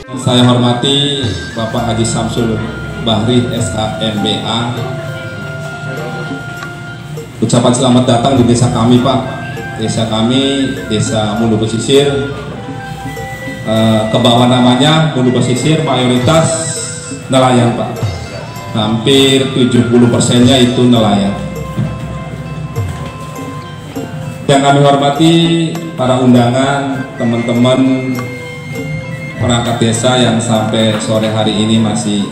Saya hormati Bapak Haji Samsul Bahri SHMBA. Ucapan selamat datang di desa kami, Pak. Desa kami, Desa Mundu Pesisir. Ke bawah namanya Mundu Pesisir, mayoritas nelayan, Pak. Hampir 70%-nya itu nelayan. Yang kami hormati para undangan, teman-teman perangkat desa yang sampai sore hari ini masih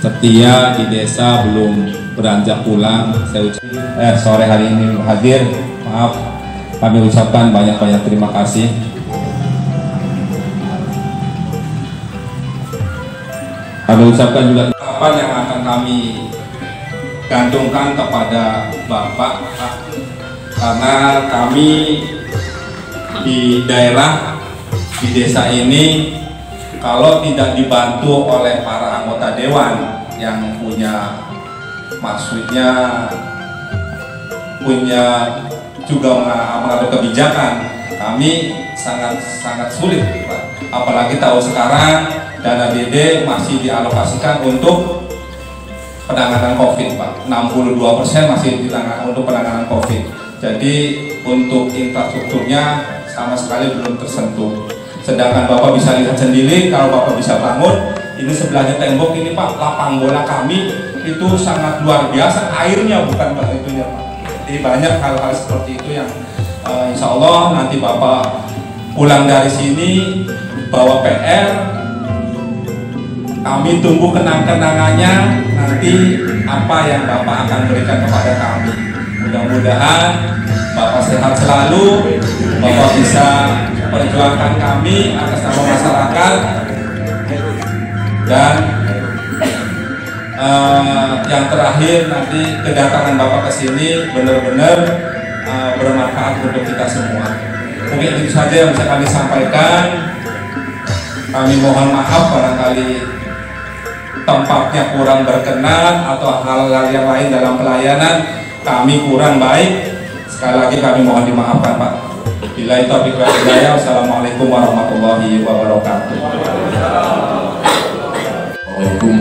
setia di desa, belum beranjak pulang. Sore hari ini hadir, maaf, kami ucapkan banyak-banyak terima kasih. Kami ucapkan juga apa yang akan kami gantungkan kepada Bapak, karena kami di daerah, di desa ini, kalau tidak dibantu oleh para anggota dewan yang punya, maksudnya punya juga mengambil kebijakan, kami sangat sulit, Pak. Apalagi tahu sekarang dana DD masih dialokasikan untuk penanganan COVID, Pak. 62% masih untuk penanganan COVID. Jadi untuk infrastrukturnya sama sekali belum tersentuh. Sedangkan Bapak bisa lihat sendiri, kalau Bapak bisa bangun, ini sebelahnya tembok ini, Pak, lapang bola kami itu sangat luar biasa, airnya bukan Pak itunya, Pak. Jadi banyak hal-hal seperti itu yang insya Allah nanti Bapak pulang dari sini bawa PR, kami tunggu kenang-kenangannya nanti apa yang Bapak akan berikan kepada kami. Mudah-mudahan Bapak sehat selalu, Bapak bisa perjuangkan kami atas nama masyarakat, dan yang terakhir nanti kedatangan Bapak ke sini benar-benar bermanfaat untuk kita semua. Mungkin itu saja yang bisa kami sampaikan. Kami mohon maaf barangkali tempatnya kurang berkenan atau hal-hal yang lain dalam pelayanan kami kurang baik. Sekali lagi kami mohon dimaafkan, Pak. Billahi taufiq wal hidayah. Wassalamualaikum warahmatullahi wabarakatuh. Waalaikumsalam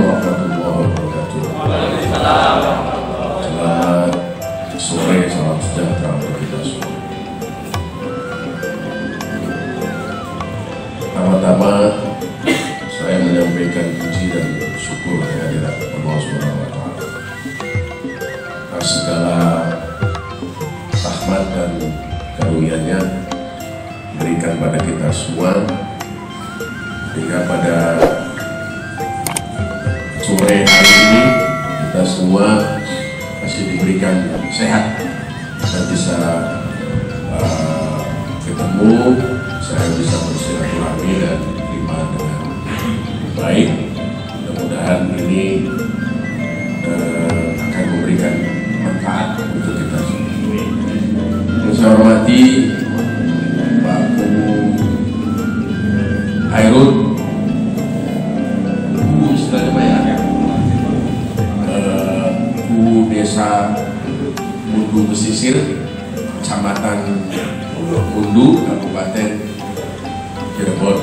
warahmatullahi wabarakatuh. Selamat sore, salam sejahtera untuk kita semua. Pertama-tama saya menyampaikan puji dan syukur kehadirat Allah Subhanahu wa Ta'ala atas segala rahmat dan karunia-Nya berikan pada kita semua, hingga pada sore hari ini kita semua masih diberikan sehat dan bisa ketemu, saya bisa bersilaturahmi dan terima dengan baik. Mudah-mudahan ini akan memberikan manfaat untuk kita semua. Saya hormati Pak Hairul, istilahnya Bu Desa Mundu Pesisir, Kecamatan Mundu, Kabupaten Cirebon.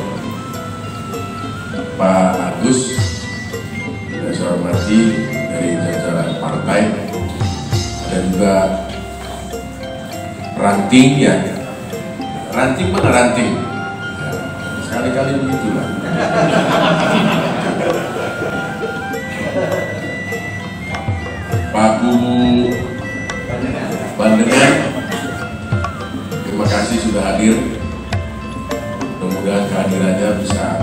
Pak Agus, saya hormati dari jajaran partai, dan juga ranting, ya, ranting mana ranting? Ya, sekali-kali begitulah. Pak Bu Bandengan, terima kasih sudah hadir. Mudah-mudahan kehadirannya bisa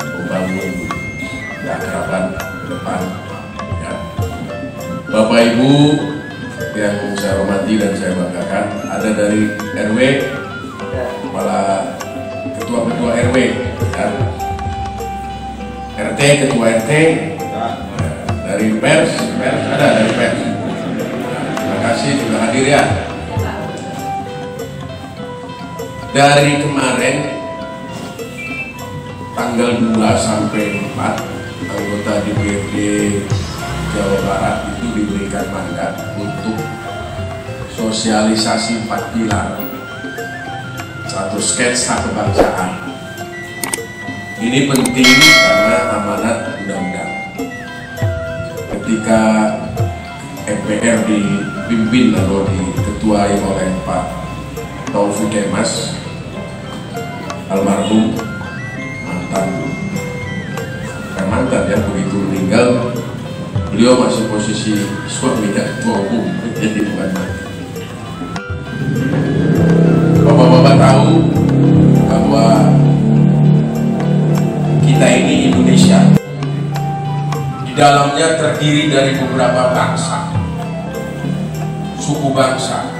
membangun keakraban ke depan, ya. Bapak Ibu yang saya hormati dan saya banggakan, ada dari RW, kepala ketua-ketua RW, dan RT, ketua RT, dari pers ada dari pers. Terima kasih sudah hadir, ya. Dari kemarin tanggal 2 sampai 4 anggota DPRD Jawa Barat itu diberikan mandat untuk sosialisasi 4 pilar, satu sketsa kebangsaan. Ini penting karena amanat undang-undang. Ketika MPR dipimpin atau diketuai oleh Pak Taufik Kemas, almarhum mantan ya, begitu meninggal beliau masih posisi suaminya ketua umum, jadi bukan mati. Bapak-bapak tahu bahwa kita ini Indonesia, di dalamnya terdiri dari beberapa bangsa, suku bangsa,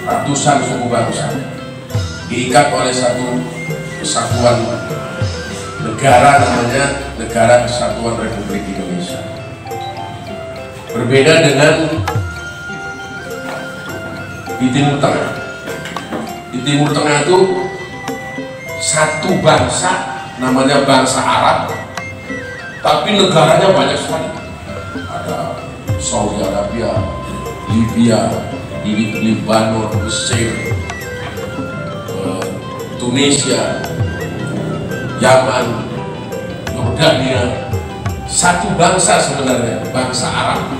ratusan suku bangsa, diikat oleh satu kesatuan negara, namanya Negara Kesatuan Republik Indonesia. Berbeda dengan di Timur Tengah. Di Timur Tengah itu satu bangsa, namanya bangsa Arab, tapi negaranya banyak sekali. Ada Saudi Arabia, Libya, Libanon, Mesir, Tunisia, Yaman, Yordania. Satu bangsa sebenarnya, bangsa Arab,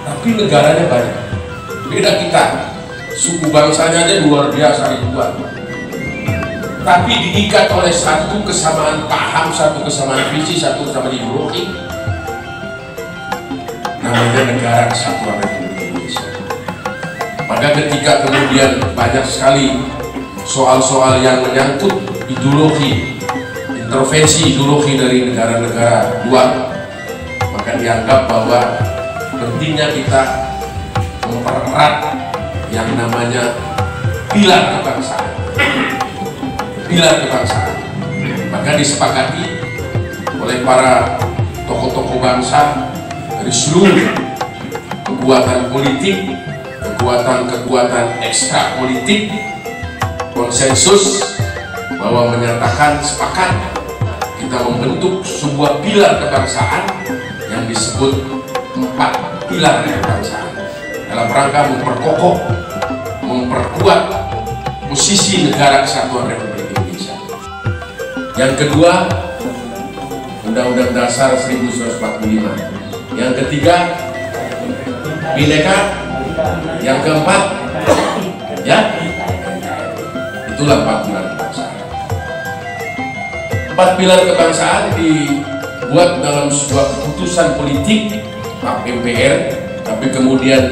tapi negaranya banyak. Beda kita, suku bangsanya aja luar biasa ribuan, tapi diikat oleh satu kesamaan paham, satu kesamaan visi, satu kesamaan ideologi, namanya Negara Kesatuan Republik Indonesia. Maka ketika kemudian banyak sekali soal-soal yang menyangkut ideologi, intervensi ideologi dari negara-negara luar, maka dianggap bahwa pentingnya kita mempererat yang namanya pilar kebangsaan. Pilar kebangsaan. Maka disepakati oleh para tokoh-tokoh bangsa dari seluruh kekuatan politik, kekuatan ekstra politik, konsensus bahwa menyatakan sepakat kita membentuk sebuah pilar kebangsaan yang disebut 4 pilar kebangsaan dalam rangka memperkokoh, memperkuat posisi Negara Kesatuan Republik Indonesia. Yang kedua, Undang-Undang Dasar 1945. Yang ketiga, Bhinneka. Yang keempat, ya, itulah 4 pilar kebangsaan. 4 pilar kebangsaan dibuat dalam sebuah keputusan politik MPR, tapi kemudian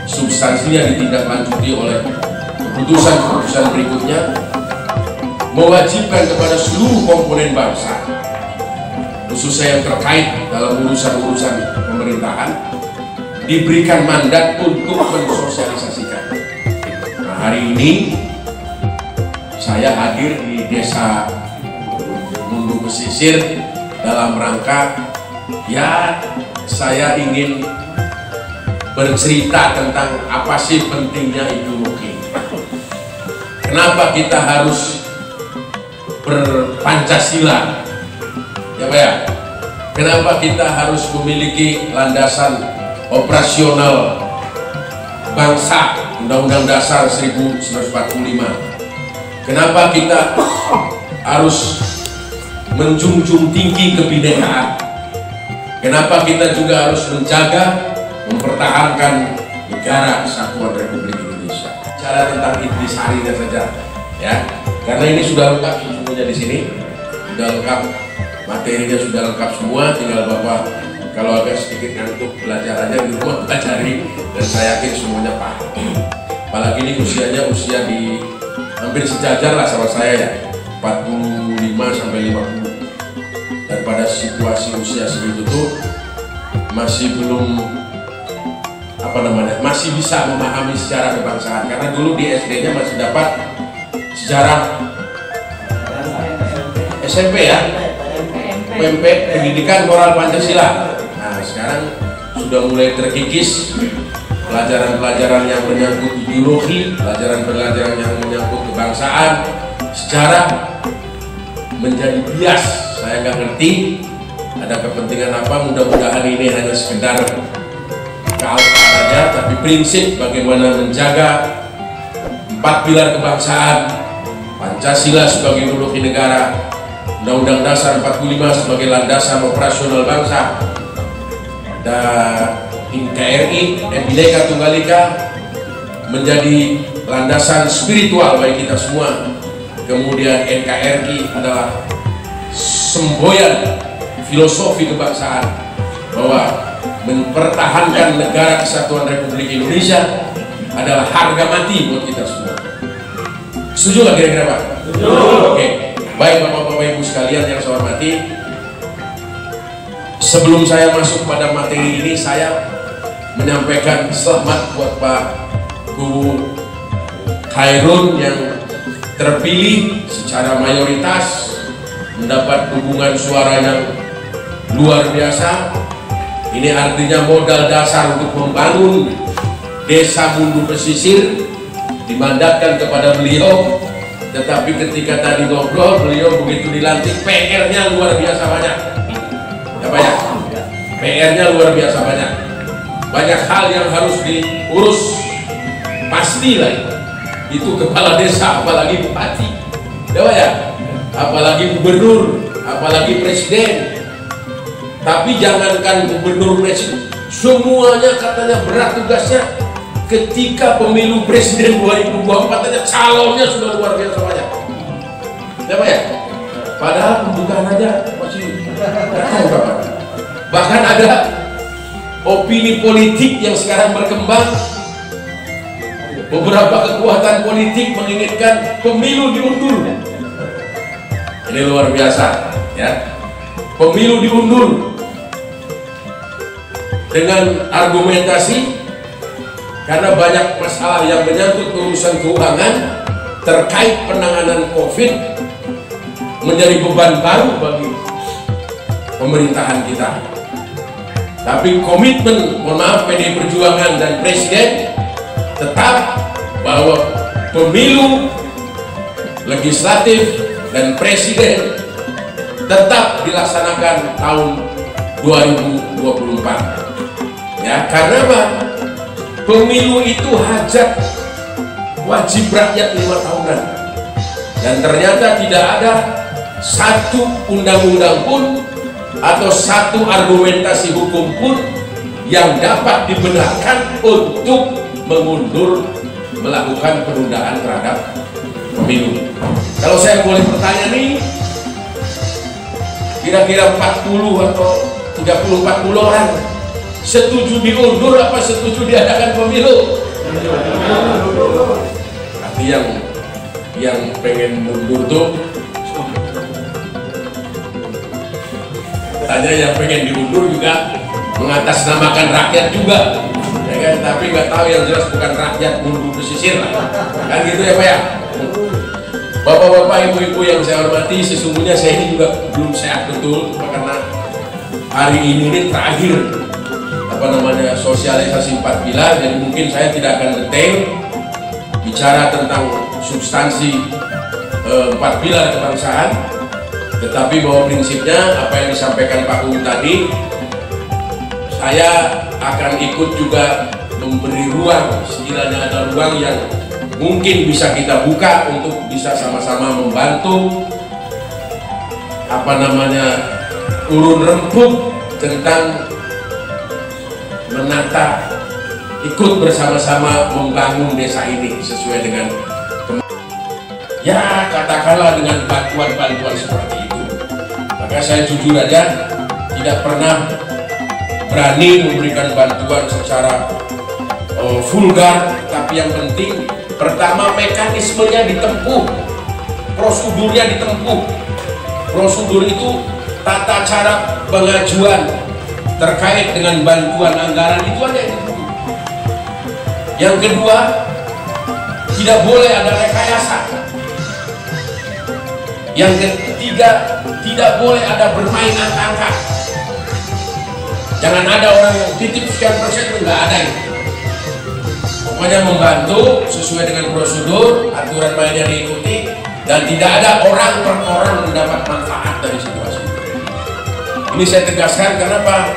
substansinya ditindaklanjuti oleh keputusan-keputusan berikutnya, mewajibkan kepada seluruh komponen bangsa, khususnya yang terkait dalam urusan-urusan pemerintahan, diberikan mandat untuk mensosialisasikan. Nah, hari ini saya hadir di Desa Mundu Pesisir dalam rangka, ya, saya ingin bercerita tentang apa sih pentingnya ideologi. Kenapa kita harus berpancasila, ya Pak ya? Kenapa kita harus memiliki landasan operasional bangsa, Undang-Undang Dasar 1945? Kenapa kita harus menjunjung tinggi kebinekaan? Kenapa kita juga harus menjaga, mempertahankan Negara Kesatuan Republik Indonesia? Cara tentang intisarinya saja, ya, karena ini sudah lengkap semuanya di sini, sudah lengkap, materinya sudah lengkap semua. Tinggal Bapak kalau agak sedikit ngantuk, belajar aja di rumah, pelajari, dan saya yakin semuanya paham. Apalagi ini usianya usia di hampir sejajar lah sama saya ya, 45 sampai 50. Dan pada situasi usia segitu tuh masih belum masih bisa memahami sejarah kebangsaan, karena dulu di SD-nya masih dapat sejarah SMP ya, PMP, Pendidikan Moral Pancasila. Nah, sekarang sudah mulai terkikis pelajaran-pelajaran yang menyangkut ideologi, pelajaran-pelajaran yang menyangkut kebangsaan, sejarah menjadi bias. Saya nggak ngerti ada kepentingan apa, mudah-mudahan ini hanya sekedar kealpaan aja, tapi prinsip bagaimana menjaga 4 pilar kebangsaan, Pancasila sebagai ideologi negara, Undang-Undang Dasar 45 sebagai landasan operasional bangsa, dan NKRI, Bhinneka Tunggal Ika menjadi landasan spiritual bagi kita semua. Kemudian NKRI adalah semboyan filosofi kebangsaan bahwa mempertahankan negara kesatuan Republik Indonesia adalah harga mati buat kita semua. Setuju nggak kira-kira Pak? Setuju. Oke. Baik Bapak-Bapak Ibu sekalian yang saya hormati, sebelum saya masuk pada materi ini, saya menyampaikan selamat buat Pak Kubu Khairun yang terpilih secara mayoritas, mendapat dukungan suara yang luar biasa. Ini artinya modal dasar untuk membangun desa Mundu Pesisir dimandatkan kepada beliau. Tetapi ketika tadi ngobrol, beliau begitu dilantik, PR-nya luar biasa banyak. Ya Pak ya? PR-nya luar biasa banyak. Banyak hal yang harus diurus. Pastilah itu kepala desa, apalagi bupati. Ya Pak ya? Apalagi gubernur, apalagi presiden. Tapi jangankan gubernur, presiden, semuanya katanya berat tugasnya. Ketika pemilu presiden 2024 aja calonnya sudah luar biasa banyak. Ya Pak ya? Padahal pembukaan aja masih tahu. Bahkan ada opini politik yang sekarang berkembang. Beberapa kekuatan politik menginginkan pemilu diundur. Ini luar biasa, ya. Pemilu diundur dengan argumentasi karena banyak masalah yang menyangkut urusan keuangan terkait penanganan COVID menjadi beban baru bagi pemerintahan kita. Tapi komitmen, mohon maaf, PDI Perjuangan dan Presiden tetap bahwa pemilu legislatif dan presiden tetap dilaksanakan tahun 2024. Ya, karena apa? Pemilu itu hajat wajib rakyat 5 tahunan, dan ternyata tidak ada satu undang-undang pun atau satu argumentasi hukum pun yang dapat dibenarkan untuk mengundur melakukan penundaan terhadap pemilu. Kalau saya boleh bertanya nih, kira-kira 40 atau 30-40 orang setuju diundur apa setuju diadakan pemilu? Tapi yang pengen mundur tuh, tanya yang pengen diundur juga mengatasnamakan rakyat juga, ya kan? Tapi nggak tahu, yang jelas bukan rakyat Mundu Pesisir lah, kan gitu ya Pak ya. Bapak-bapak, ibu-ibu yang saya hormati, sesungguhnya saya ini juga belum sehat betul, karena hari ini terakhir sosialisasi 4 pilar, jadi mungkin saya tidak akan detail bicara tentang substansi 4 pilar kebangsaan, tetapi bahwa prinsipnya apa yang disampaikan Pak Kubu tadi, saya akan ikut juga memberi ruang sekiranya ada ruang yang mungkin bisa kita buka untuk bisa sama-sama membantu urun rempuk tentang menata, ikut bersama-sama membangun desa ini sesuai dengan ya katakanlah dengan bantuan-bantuan seperti itu. Maka saya jujur aja tidak pernah berani memberikan bantuan secara vulgar, tapi yang penting pertama mekanismenya ditempuh, prosedurnya ditempuh. Prosedur itu tata cara pengajuan terkait dengan bantuan anggaran itu aja yang ditempuh. Yang kedua, tidak boleh ada rekayasa. Yang ketiga, tidak boleh ada bermain angka-angka. Jangan ada orang yang titip sekian persen, nggak ada itu. Pokoknya membantu sesuai dengan prosedur, aturan mainnya diikuti, dan tidak ada orang per orang mendapat manfaat dari situasi itu. Ini saya tegaskan, kenapa?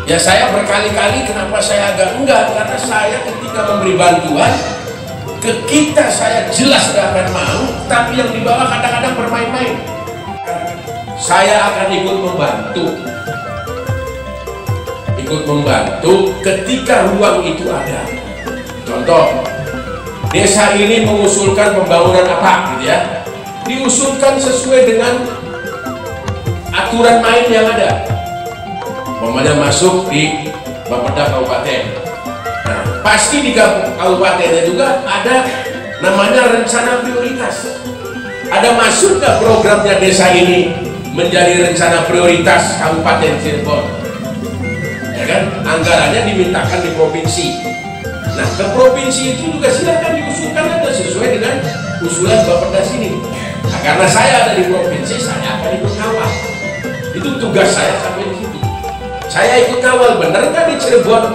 Ya saya berkali-kali kenapa saya agak enggak, karena saya ketika memberi bantuan ke kita saya jelas gak akan mau, tapi yang di bawah kadang-kadang bermain-main. saya akan ikut membantu ketika ruang itu ada. Contoh, desa ini mengusulkan pembangunan apa gitu ya, diusulkan sesuai dengan aturan main yang ada, umpamanya masuk di Bapeda Kabupaten. Nah, pasti di kabupatennya juga ada namanya rencana prioritas. Ada masuk nggak programnya desa ini menjadi rencana prioritas Kabupaten Cirebon? Ya kan, anggarannya dimintakan di provinsi. Nah, ke provinsi itu juga silakan diusulkan ada sesuai dengan usulan Bapeda sini. Nah, karena saya ada di provinsi, saya akan ikut kawal. Itu tugas saya sampai di situ. Saya ikut kawal, benar nggak di Cirebon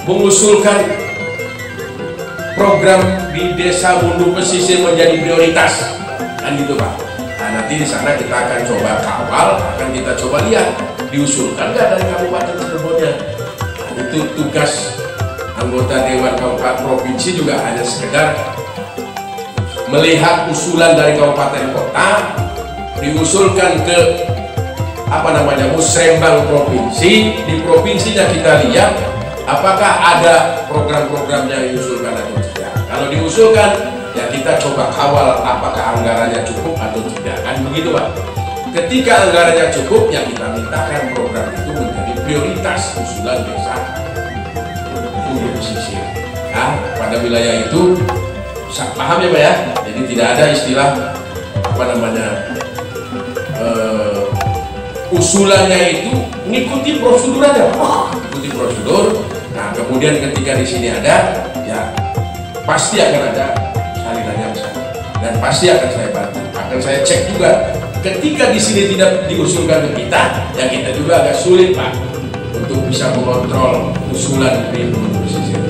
mengusulkan program di desa Mundu Pesisir menjadi prioritas? Kan gitu Pak. Nah, nanti di sana kita akan coba kawal, akan kita coba lihat diusulkan nggak dari Kabupaten Cirebonnya. Nah, itu tugas anggota Dewan Kabupaten Provinsi, juga hanya sekedar melihat usulan dari kabupaten kota, diusulkan ke musrembang provinsi. Di provinsinya kita lihat apakah ada program-programnya yang diusulkan atau tidak. Kalau diusulkan, ya kita coba kawal apakah anggarannya cukup atau tidak, kan begitu Pak. Ketika anggarannya cukup, ya kita mintakan program itu menjadi prioritas usulan desa Mundu Pesisir. Nah, pada wilayah itu paham ya Pak ya. Jadi tidak ada istilah usulannya itu ngikuti prosedur aja, ikuti prosedur. Nah, kemudian ketika di sini ada, ya pasti akan ada salinannya bersama, dan pasti akan saya bantu, akan saya cek juga. Ketika di sini tidak diusulkan ke kita, ya kita juga agak sulit Pak untuk bisa mengontrol usulan di Mundu Pesisir.